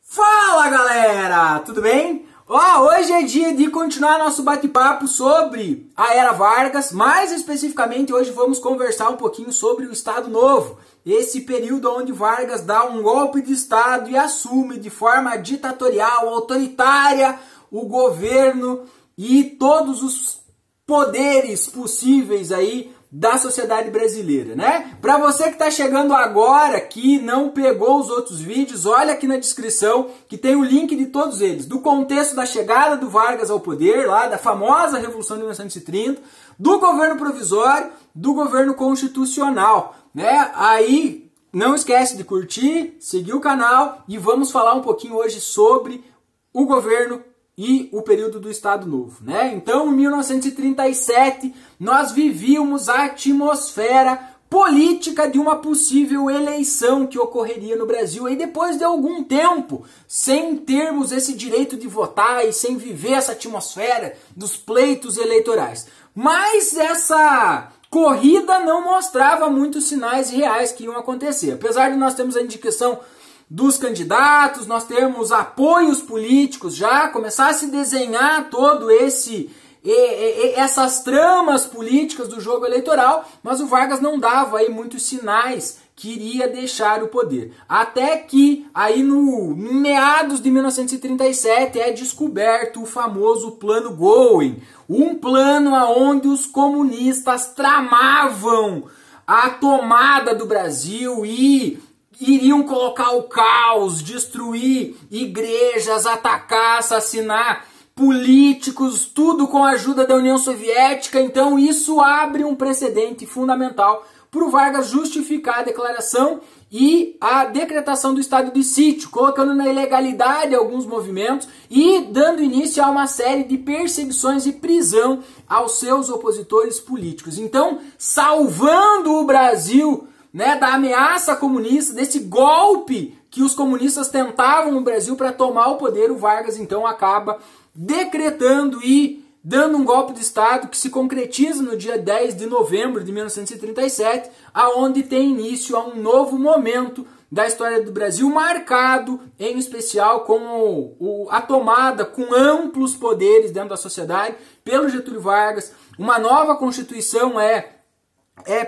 Fala galera, tudo bem? Hoje é dia de continuar nosso bate-papo sobre a Era Vargas, mais especificamente hoje vamos conversar um pouquinho sobre o Estado Novo, esse período onde Vargas dá um golpe de Estado e assume de forma ditatorial, autoritária, o governo e todos os poderes possíveis aí da sociedade brasileira, né? Para você que está chegando agora, que não pegou os outros vídeos, olha aqui na descrição que tem o link de todos eles, do contexto da chegada do Vargas ao poder, lá da famosa Revolução de 1930, do governo provisório, do governo constitucional, né? Aí não esquece de curtir, seguir o canal e vamos falar um pouquinho hoje sobre o governo e o período do Estado Novo, né? Então, em 1937, nós vivíamos a atmosfera política de uma possível eleição que ocorreria no Brasil. E depois de algum tempo, sem termos esse direito de votar e sem viver essa atmosfera dos pleitos eleitorais. Mas essa corrida não mostrava muitos sinais reais que iam acontecer. Apesar de nós termos a indicação dos candidatos, nós temos apoios políticos já, começar a se desenhar todo essas tramas políticas do jogo eleitoral, mas o Vargas não dava aí muitos sinais que iria deixar o poder. Até que aí no meados de 1937 é descoberto o famoso Plano Goen, um plano onde os comunistas tramavam a tomada do Brasil e iriam colocar o caos, destruir igrejas, atacar, assassinar políticos, tudo com a ajuda da União Soviética. Então isso abre um precedente fundamental para o Vargas justificar a declaração e a decretação do estado de sítio, colocando na ilegalidade alguns movimentos e dando início a uma série de perseguições e prisão aos seus opositores políticos. Então, salvando o Brasil, né, da ameaça comunista, desse golpe que os comunistas tentavam no Brasil para tomar o poder, o Vargas então acaba decretando e dando um golpe de Estado que se concretiza no dia 10 de novembro de 1937, aonde tem início a um novo momento da história do Brasil, marcado em especial com a tomada com amplos poderes dentro da sociedade pelo Getúlio Vargas. Uma nova Constituição é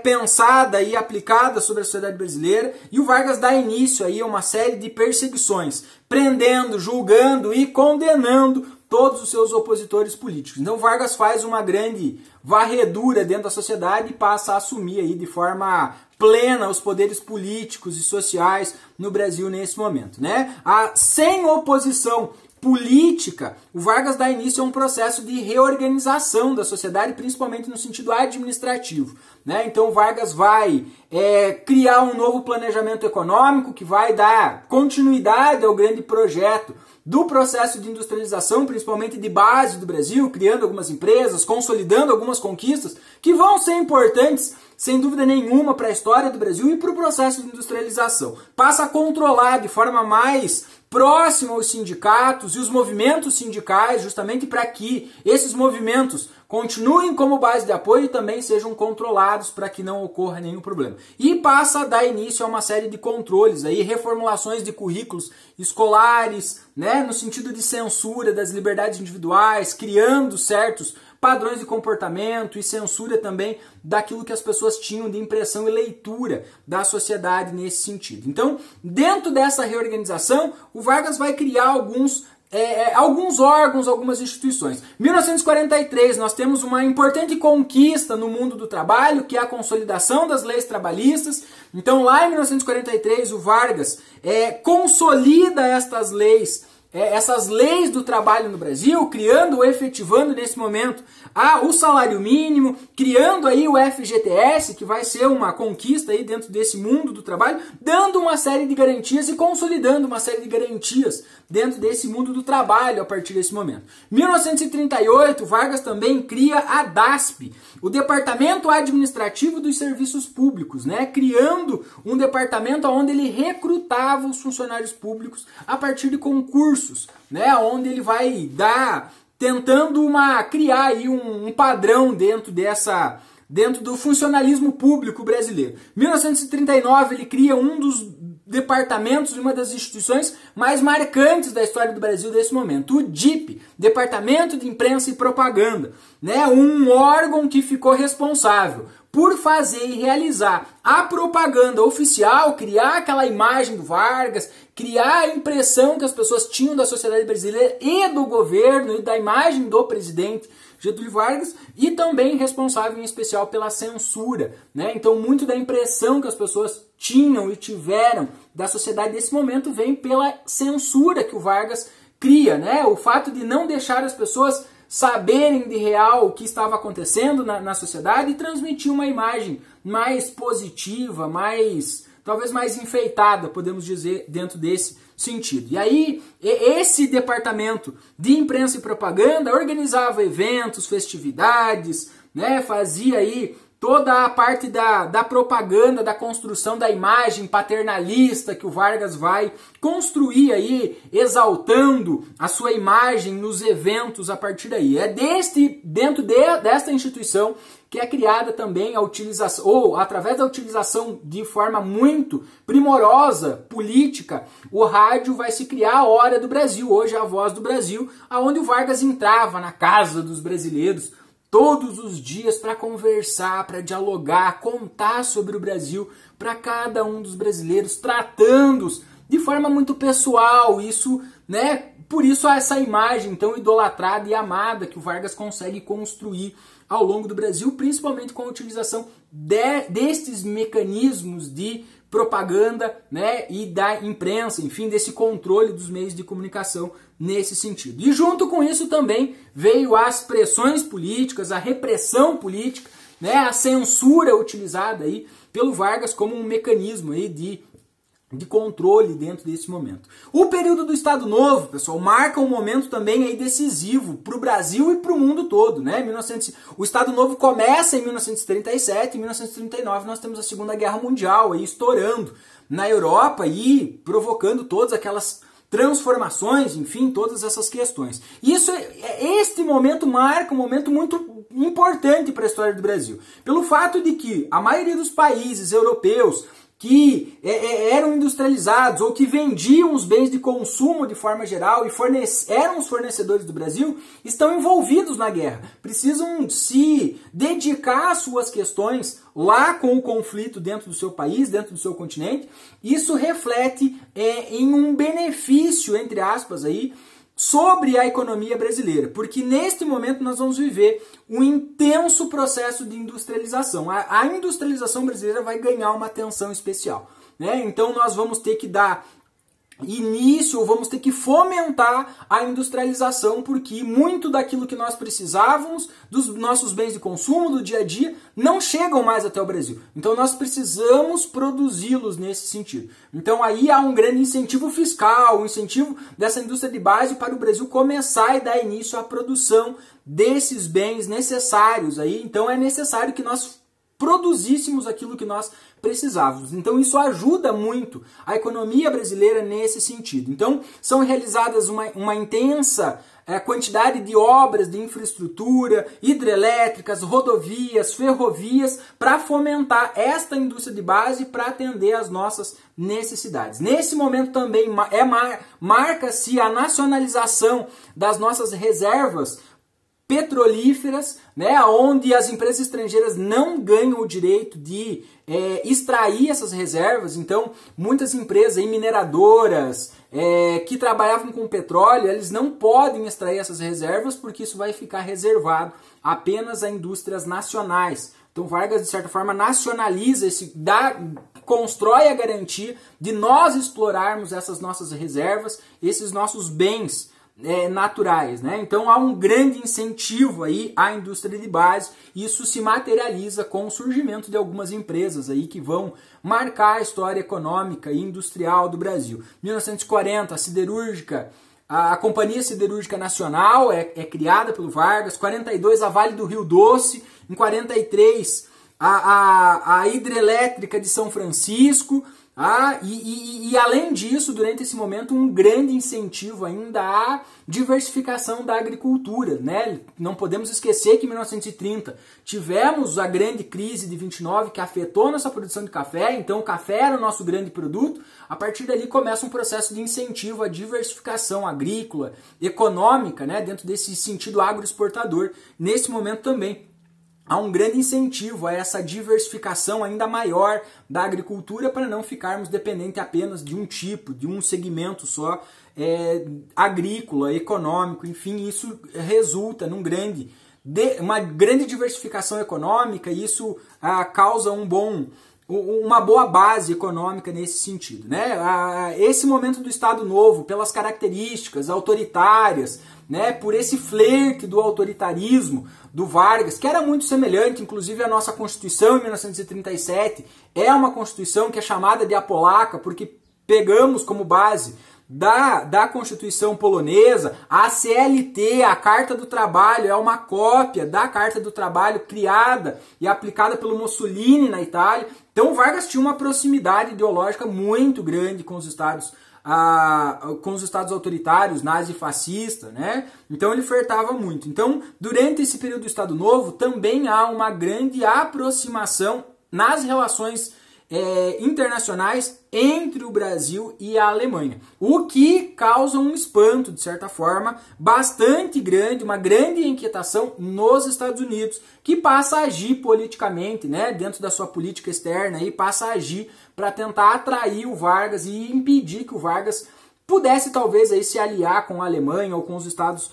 pensada e aplicada sobre a sociedade brasileira, e o Vargas dá início aí a uma série de perseguições, prendendo, julgando e condenando todos os seus opositores políticos. Então Vargas faz uma grande varredura dentro da sociedade e passa a assumir aí de forma plena os poderes políticos e sociais no Brasil nesse momento, né? Sem oposição política, o Vargas dá início a um processo de reorganização da sociedade, principalmente no sentido administrativo, né? Então o Vargas vai criar um novo planejamento econômico que vai dar continuidade ao grande projeto do processo de industrialização, principalmente de base do Brasil, criando algumas empresas, consolidando algumas conquistas que vão ser importantes, sem dúvida nenhuma, para a história do Brasil e para o processo de industrialização. Passa a controlar de forma mais próxima os sindicatos e os movimentos sindicais, justamente para que esses movimentos continuem como base de apoio e também sejam controlados para que não ocorra nenhum problema. E passa a dar início a uma série de controles, aí, reformulações de currículos escolares, né, no sentido de censura das liberdades individuais, criando certos padrões de comportamento e censura também daquilo que as pessoas tinham de impressão e leitura da sociedade nesse sentido. Então, dentro dessa reorganização, o Vargas vai criar alguns órgãos, algumas instituições. Em 1943, nós temos uma importante conquista no mundo do trabalho, que é a consolidação das leis trabalhistas. Então, lá em 1943, o Vargas consolida estas leis, essas leis do trabalho no Brasil, criando ou efetivando nesse momento o salário mínimo, criando aí o FGTS, que vai ser uma conquista aí dentro desse mundo do trabalho, dando uma série de garantias e consolidando uma série de garantias dentro desse mundo do trabalho a partir desse momento. Em 1938, Vargas também cria a DASP, o Departamento Administrativo dos Serviços Públicos, né? Criando um departamento onde ele recrutava os funcionários públicos a partir de concursos, né? Onde ele vai tentando criar aí um padrão dentro do funcionalismo público brasileiro. Em 1939 ele cria um dos departamentos de uma das instituições mais marcantes da história do Brasil desse momento, o DIP, Departamento de Imprensa e Propaganda, né? Um órgão que ficou responsável por fazer e realizar a propaganda oficial, criar aquela imagem do Vargas, criar a impressão que as pessoas tinham da sociedade brasileira e do governo e da imagem do presidente Getúlio Vargas, e também responsável em especial pela censura, né? Então muito da impressão que as pessoas tinham e tiveram da sociedade nesse momento vem pela censura que o Vargas cria, né? O fato de não deixar as pessoas saberem de real o que estava acontecendo na sociedade e transmitir uma imagem mais positiva, talvez mais enfeitada, podemos dizer, dentro desse sentido. E aí, esse departamento de imprensa e propaganda organizava eventos, festividades, né, fazia aí toda a parte da propaganda, da construção da imagem paternalista que o Vargas vai construir aí, exaltando a sua imagem nos eventos a partir daí. É dentro desta instituição que é criada também a utilização, ou através da utilização de forma muito primorosa, política, o rádio vai se criar a Hora do Brasil, hoje é a Voz do Brasil, aonde o Vargas entrava na casa dos brasileiros todos os dias para conversar, para dialogar, contar sobre o Brasil para cada um dos brasileiros, tratando-os de forma muito pessoal. Isso, né? Por isso essa imagem tão idolatrada e amada que o Vargas consegue construir ao longo do Brasil, principalmente com a utilização destes mecanismos de propaganda, né, e da imprensa, enfim, desse controle dos meios de comunicação nesse sentido. E junto com isso também veio as pressões políticas, a repressão política, né, a censura utilizada aí pelo Vargas como um mecanismo aí de controle dentro desse momento. O período do Estado Novo, pessoal, marca um momento também aí decisivo para o Brasil e para o mundo todo, né? O Estado Novo começa em 1937, em 1939 nós temos a Segunda Guerra Mundial aí estourando na Europa e provocando todas aquelas transformações, enfim, todas essas questões. Este momento marca um momento muito importante para a história do Brasil, pelo fato de que a maioria dos países europeus que eram industrializados ou que vendiam os bens de consumo de forma geral e eram os fornecedores do Brasil, estão envolvidos na guerra. Precisam se dedicar às suas questões lá com o conflito dentro do seu país, dentro do seu continente. Isso reflete em um benefício, entre aspas, aí, sobre a economia brasileira, porque neste momento nós vamos viver um intenso processo de industrialização. A industrialização brasileira vai ganhar uma atenção especial, né? Então nós vamos ter que dar início, ou vamos ter que fomentar a industrialização, porque muito daquilo que nós precisávamos, dos nossos bens de consumo, do dia a dia, não chegam mais até o Brasil. Então nós precisamos produzi-los nesse sentido. Então aí há um grande incentivo fiscal, um incentivo dessa indústria de base para o Brasil começar e dar início à produção desses bens necessários. Aí, então é necessário que nós produzíssemos aquilo que nós precisávamos. Então isso ajuda muito a economia brasileira nesse sentido. Então são realizadas uma intensa quantidade de obras de infraestrutura, hidrelétricas, rodovias, ferrovias, para fomentar esta indústria de base para atender às nossas necessidades. Nesse momento também marca-se a nacionalização das nossas reservas petrolíferas, né, onde as empresas estrangeiras não ganham o direito de extrair essas reservas. Então, muitas empresas aí, mineradoras que trabalhavam com petróleo, eles não podem extrair essas reservas porque isso vai ficar reservado apenas a indústrias nacionais. Então, Vargas, de certa forma, nacionaliza constrói a garantia de nós explorarmos essas nossas reservas, esses nossos bens naturais, né? Então há um grande incentivo aí à indústria de base. Isso se materializa com o surgimento de algumas empresas aí que vão marcar a história econômica e industrial do Brasil. 1940, a siderúrgica, a Companhia Siderúrgica Nacional é criada pelo Vargas. 42, a Vale do Rio Doce. Em 43, a Hidrelétrica de São Francisco. E além disso, durante esse momento, um grande incentivo ainda à diversificação da agricultura, né? Não podemos esquecer que em 1930 tivemos a grande crise de 29 que afetou nossa produção de café, então o café era o nosso grande produto. A partir dali começa um processo de incentivo à diversificação agrícola, econômica, né? Dentro desse sentido agroexportador. Nesse momento também há um grande incentivo a essa diversificação ainda maior da agricultura para não ficarmos dependentes apenas de um tipo, de um segmento só agrícola, econômico, enfim, isso resulta numa grande diversificação econômica e isso causa uma boa base econômica nesse sentido, né? Esse momento do Estado Novo, pelas características autoritárias, né, por esse flerte do autoritarismo do Vargas, que era muito semelhante, inclusive a nossa Constituição em 1937, é uma Constituição que é chamada de apolaca, porque pegamos como base da Constituição polonesa, a CLT, a Carta do Trabalho, é uma cópia da Carta do Trabalho criada e aplicada pelo Mussolini na Itália. Então o Vargas tinha uma proximidade ideológica muito grande com os estados autoritários, nazi-fascista, né? Então ele flertava muito. Então, durante esse período do Estado Novo, também há uma grande aproximação nas relações internacionais entre o Brasil e a Alemanha, o que causa um espanto, de certa forma, bastante grande, uma grande inquietação nos Estados Unidos, que passa a agir politicamente, né, dentro da sua política externa, e passa a agir para tentar atrair o Vargas e impedir que o Vargas pudesse talvez aí se aliar com a Alemanha ou com os estados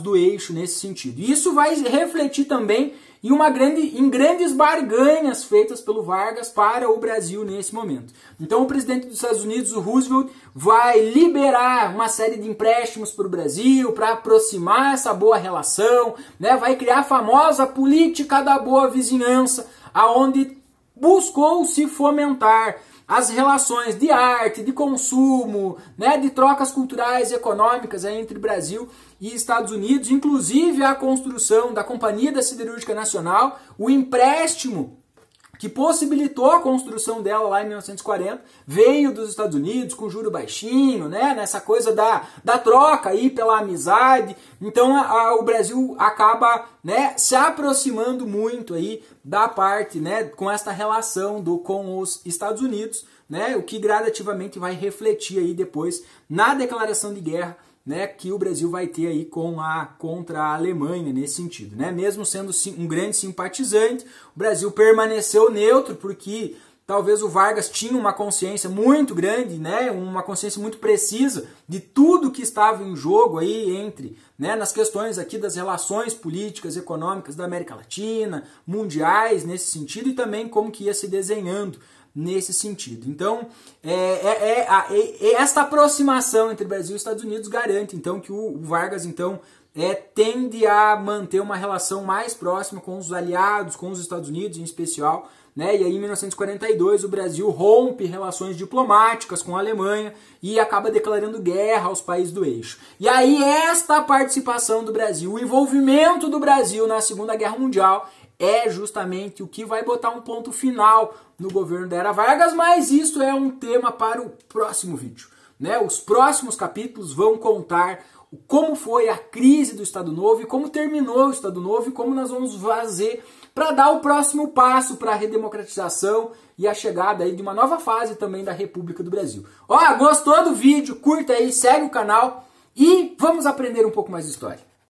do eixo nesse sentido. E isso vai refletir também em grandes barganhas feitas pelo Vargas para o Brasil nesse momento. Então o presidente dos Estados Unidos, o Roosevelt, vai liberar uma série de empréstimos para o Brasil para aproximar essa boa relação, né? Vai criar a famosa política da boa vizinhança, aonde buscou se fomentar as relações de arte, de consumo, né, de trocas culturais e econômicas entre Brasil e Estados Unidos, inclusive a construção da Companhia da Siderúrgica Nacional, o empréstimo que possibilitou a construção dela lá em 1940, veio dos Estados Unidos com juro baixinho, né, nessa coisa da troca aí pela amizade. Então o Brasil acaba, né, se aproximando muito aí da parte, né, com esta relação com os Estados Unidos, né, o que gradativamente vai refletir aí depois na declaração de guerra, né, que o Brasil vai ter aí contra a Alemanha nesse sentido, né? Mesmo sendo um grande simpatizante, o Brasil permaneceu neutro porque talvez o Vargas tinha uma consciência muito grande, né, uma consciência muito precisa de tudo que estava em jogo aí né, nas questões aqui das relações políticas e econômicas da América Latina, mundiais nesse sentido, e também como que ia se desenhando nesse sentido. Então, esta aproximação entre Brasil e Estados Unidos garante, então, que o Vargas, então, tende a manter uma relação mais próxima com os aliados, com os Estados Unidos em especial, né? E aí, em 1942, o Brasil rompe relações diplomáticas com a Alemanha e acaba declarando guerra aos países do eixo. E aí, esta participação do Brasil, o envolvimento do Brasil na Segunda Guerra Mundial, é justamente o que vai botar um ponto final no governo da Era Vargas, mas isso é um tema para o próximo vídeo, né? Os próximos capítulos vão contar como foi a crise do Estado Novo e como terminou o Estado Novo e como nós vamos fazer para dar o próximo passo para a redemocratização e a chegada aí de uma nova fase também da República do Brasil. Ó, gostou do vídeo? Curta aí, segue o canal e vamos aprender um pouco mais de história.